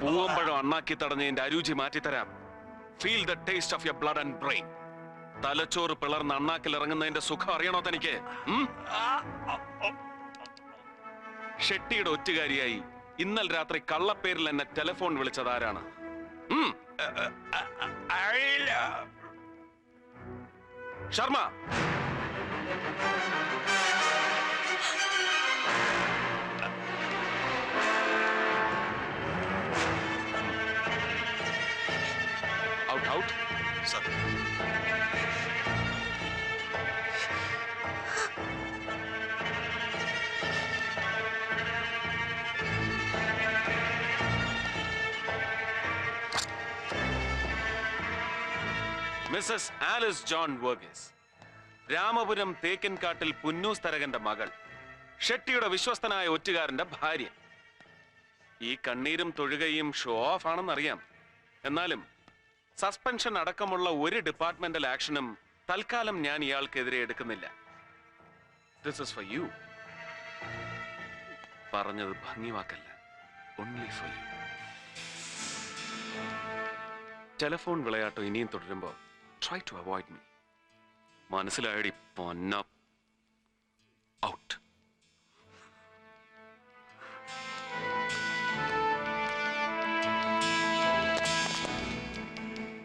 പൂവമ്പഴം അണ്ണാക്കി തടഞ്ഞതിന്റെ അരുചി മാറ്റിത്തരാം. Feel the taste of your blood and brain. തലച്ചോറ് പിളർന്ന് അണ്ണാക്കിൽ ഇറങ്ങുന്നതിന്റെ സുഖം അറിയണോ തനിക്ക്? ഷെട്ടിയുടെ ഒറ്റുകാരിയായി ഇന്നലെ രാത്രി കള്ളപ്പേരിൽ എന്നെ ടെലിഫോൺ വിളിച്ചത് ആരാണ്? Sharma. Out out sir. Mrs Alice John Varghese, Ramapuram തേക്കിൻകാട്ടിൽ പുന്നൂസ് തരകന്റെ മകൾ, ഷെട്ടിയുടെ വിശ്വസ്തനായ ഒറ്റുകാരന്റെ ഭാര്യ. ഈ കണ്ണീരും തൊഴുകയും ഷോ ഓഫ് ആണെന്നറിയാം. എന്നാലും സസ്പെൻഷൻ അടക്കമുള്ള ഒരു ഡിപ്പാർട്ട്മെന്റൽ ആക്ഷനും തൽക്കാലം ഞാൻ ഇയാൾക്കെതിരെ എടുക്കുന്നില്ല. This is for you. പറഞ്ഞത് ഭംഗിവാക്കല്ല, ഓൺലി ഫോർ യു. ടെലിഫോൺ വിളയാട്ടം ഇനിയും തുടരുമ്പോ try to avoid me. മനസ്സിലായടി പൊന്ന